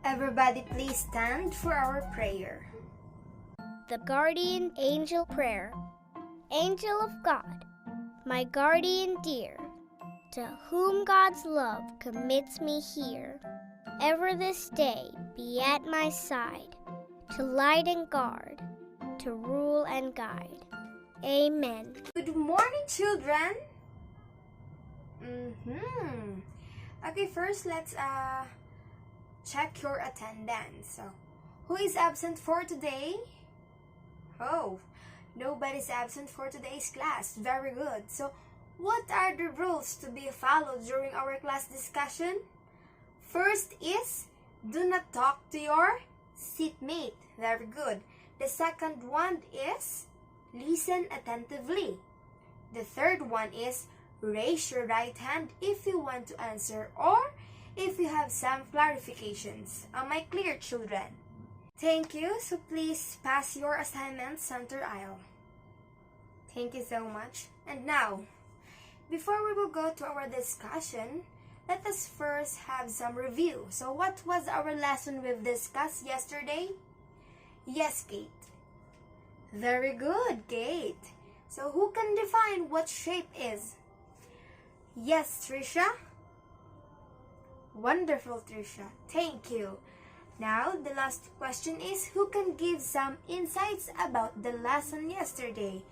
Everybody please stand for our prayer. The Guardian Angel Prayer. Angel of God, my guardian dear, to whom God's love commits me here, ever this day be at my side, to light and guard, to rule and guide. Amen. Good morning, children. Okay, first let's check your attendance. So, who is absent for today? Oh, nobody's absent for today's class. Very good. So, what are the rules to be followed during our class discussion? First is, do not talk to your seatmate. Very good. The second one is, listen attentively. The third one is, raise your right hand if you want to answer or if you have some clarifications. Am I clear, children? Thank you. So please pass your assignment center aisle. Thank you so much. And now, before we will go to our discussion, let us first have some review. So what was our lesson we've discussed yesterday? Yes, Kate. Very good, Kate. So who can define what shape is? Yes, Trisha. Wonderful, Trisha. Thank you. Now, the last question is, who can give some insights about the lesson yesterday?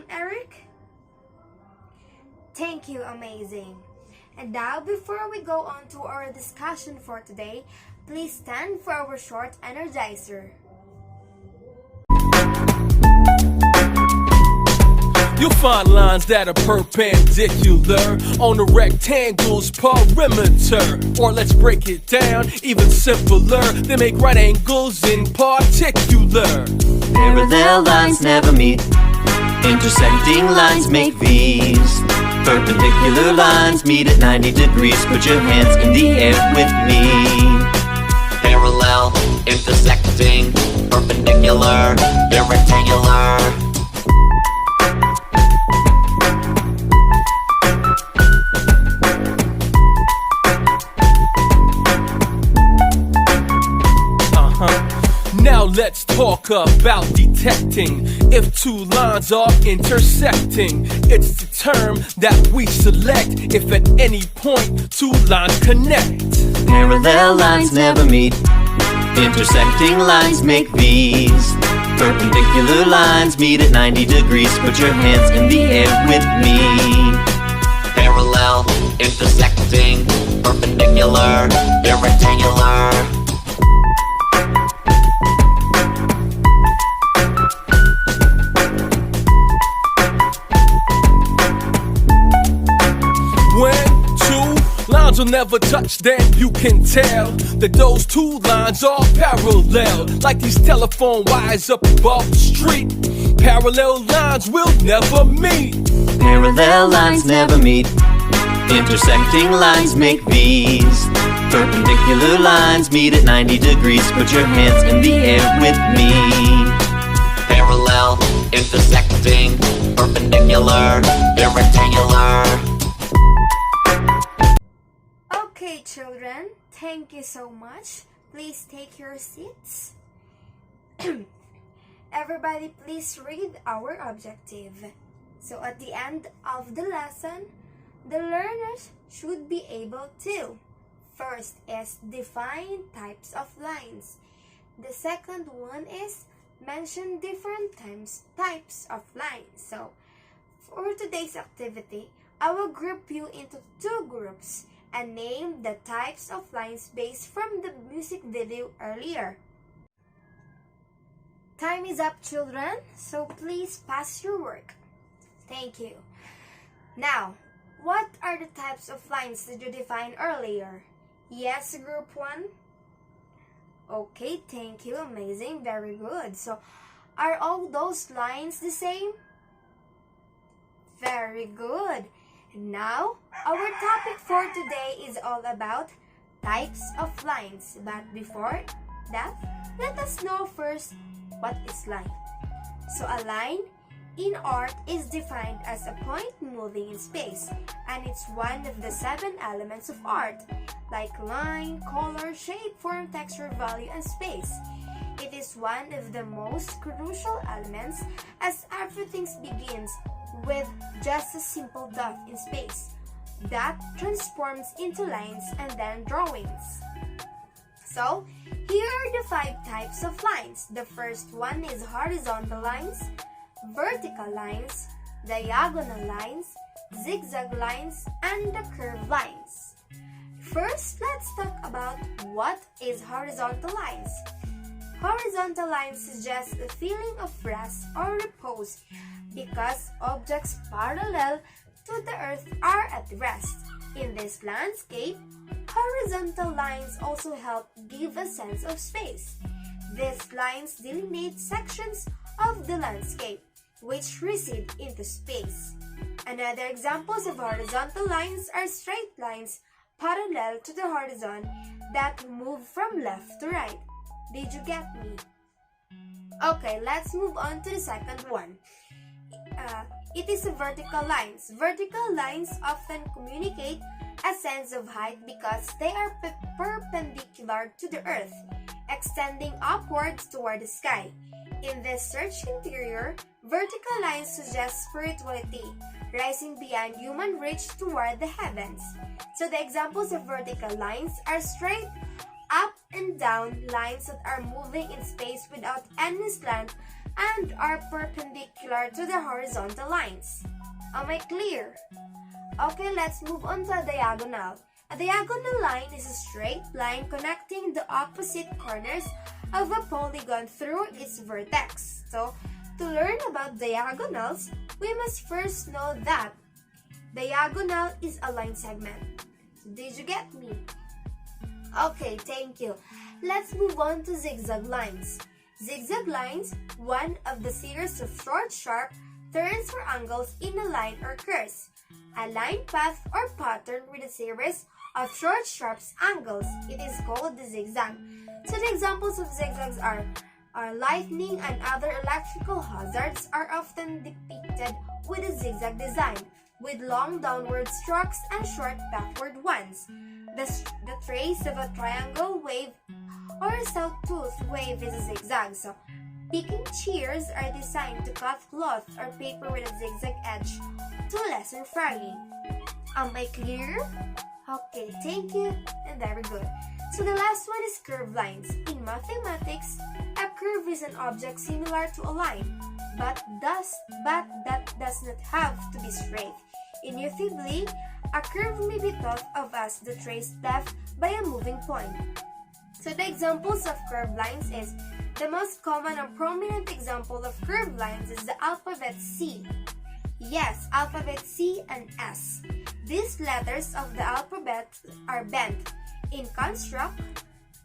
Eric? Thank you, amazing. And now, before we go on to our discussion for today, please stand for our short energizer. You'll find lines that are perpendicular on a rectangle's perimeter. Or let's break it down even simpler. They make right angles in particular. Parallel lines never meet. Intersecting lines make V's. Perpendicular lines meet at 90 degrees. Put your hands in the air with me. Parallel, intersecting, perpendicular, they're rectangular. Now let's talk about detecting if two lines are intersecting. It's the term that we select if at any point two lines connect. Parallel lines never meet. Intersecting lines make V's. Perpendicular lines meet at 90 degrees. Put your hands in the air with me. Parallel, intersecting, perpendicular, they're rectangular. Will never touch, then you can tell that those two lines are parallel, like these telephone wires up above the street. Parallel lines will never meet. Parallel lines never meet. Intersecting lines make V's. Perpendicular lines meet at 90 degrees. Put your hands in the air with me. Parallel, intersecting, perpendicular, they're rectangular. Okay, children, thank you so much. Please take your seats. Everybody, please read our objective. So at the end of the lesson, the learners should be able to, first is define types of lines. The second one is mention different types of lines. So for today's activity, I will group you into two groups and name the types of lines based from the music video earlier. Time is up, children, so please pass your work. Thank you. Now, what are the types of lines that you defined earlier? Yes, group 1? Okay, thank you, amazing, very good. So, are all those lines the same? Very good. Now, our topic for today is all about types of lines. But before that, let us know first what is line. So a line in art is defined as a point moving in space, and it's one of the 7 elements of art, like line, color, shape, form, texture, value, and space. It is one of the most crucial elements as everything begins with just a simple dot in space that transforms into lines and then drawings. So, here are the 5 types of lines. The first one is horizontal lines, vertical lines, diagonal lines, zigzag lines, and the curved lines. First, let's talk about what is horizontal lines. Horizontal lines suggest a feeling of rest or repose because objects parallel to the earth are at rest. In this landscape, horizontal lines also help give a sense of space. These lines delineate sections of the landscape, which recede into space. Another examples of horizontal lines are straight lines parallel to the horizon that move from left to right. Did you get me? Okay, let's move on to the second one. It is vertical lines. Vertical lines often communicate a sense of height because they are perpendicular to the earth, extending upwards toward the sky. In this search interior, vertical lines suggest spirituality, rising beyond human reach toward the heavens. So the examples of vertical lines are straight up and down lines that are moving in space without any slant and are perpendicular to the horizontal lines. Am I clear? Okay, let's move on to a diagonal. A diagonal line is a straight line connecting the opposite corners of a polygon through its vertex. So, to learn about diagonals, we must first know that diagonal is a line segment. Did you get me? Okay, thank you. Let's move on to zigzag lines. Zigzag lines, one of the series of short, sharp turns or angles in a line or curves. A line path or pattern with a series of short, sharp angles. It is called the zigzag. So the examples of zigzags are lightning and other electrical hazards are often depicted with a zigzag design, with long downward strokes and short backward ones. The trace of a triangle wave or a sawtooth wave is a zigzag. So, picking shears are designed to cut cloth or paper with a zigzag edge to lessen fraying. Am I clear? Okay, thank you, and very good. So the last one is curved lines. In mathematics, a curve is an object similar to a line, but that does not have to be straight. Intuitively, a curve may be thought of as the trace left by a moving point. So the examples of curved lines is, the most common and prominent example of curved lines is the alphabet C. Yes, alphabet C and S. These letters of the alphabet are bent. In contrast,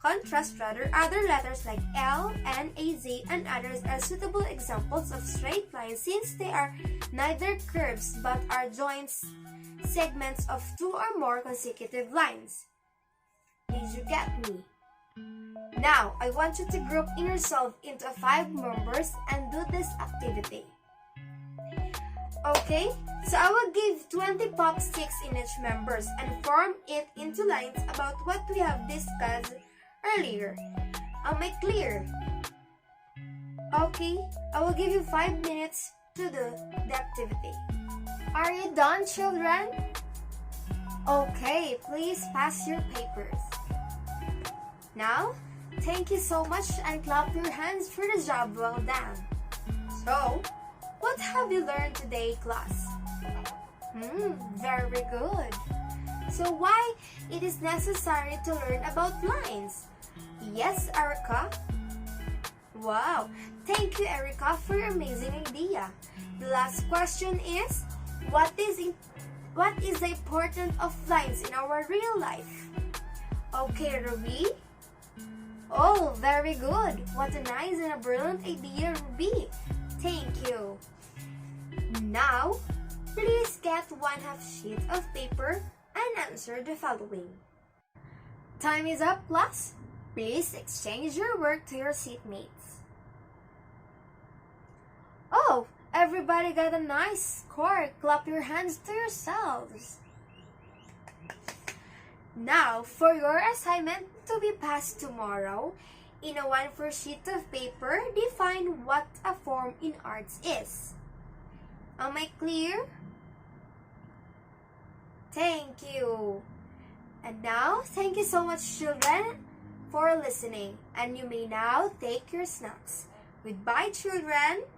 other letters like L, N, A, Z, and others are suitable examples of straight lines since they are neither curves but are joint segments of 2 or more consecutive lines. Did you get me? Now, I want you to group in yourself into 5 members and do this activity. Okay, so I will give 20 pop sticks in each members and form it into lines about what we have discussed earlier. Am I clear? Okay, I will give you 5 minutes to do the activity. Are you done, children? Okay, please pass your papers. Now, thank you so much and clap your hands for the job well done. So, what have you learned today, class? Very good. So why it is necessary to learn about lines? Yes, Erica? Wow, thank you, Erica, for your amazing idea. The last question is, what is the importance of lines in our real life? Okay, Ruby? Oh, very good. What a nice and a brilliant idea, Ruby. Thank you. Now, please get 1/2 sheet of paper and answer the following. Time is up, class. Please exchange your work to your seatmates. Oh, Everybody got a nice score. Clap your hands to yourselves. Now, for your assignment to be passed tomorrow, in a 1/4 sheet of paper, define what a form in arts is. Am I clear? Thank you. And now, thank you so much, children, for listening. And you may now take your snacks. Goodbye, children.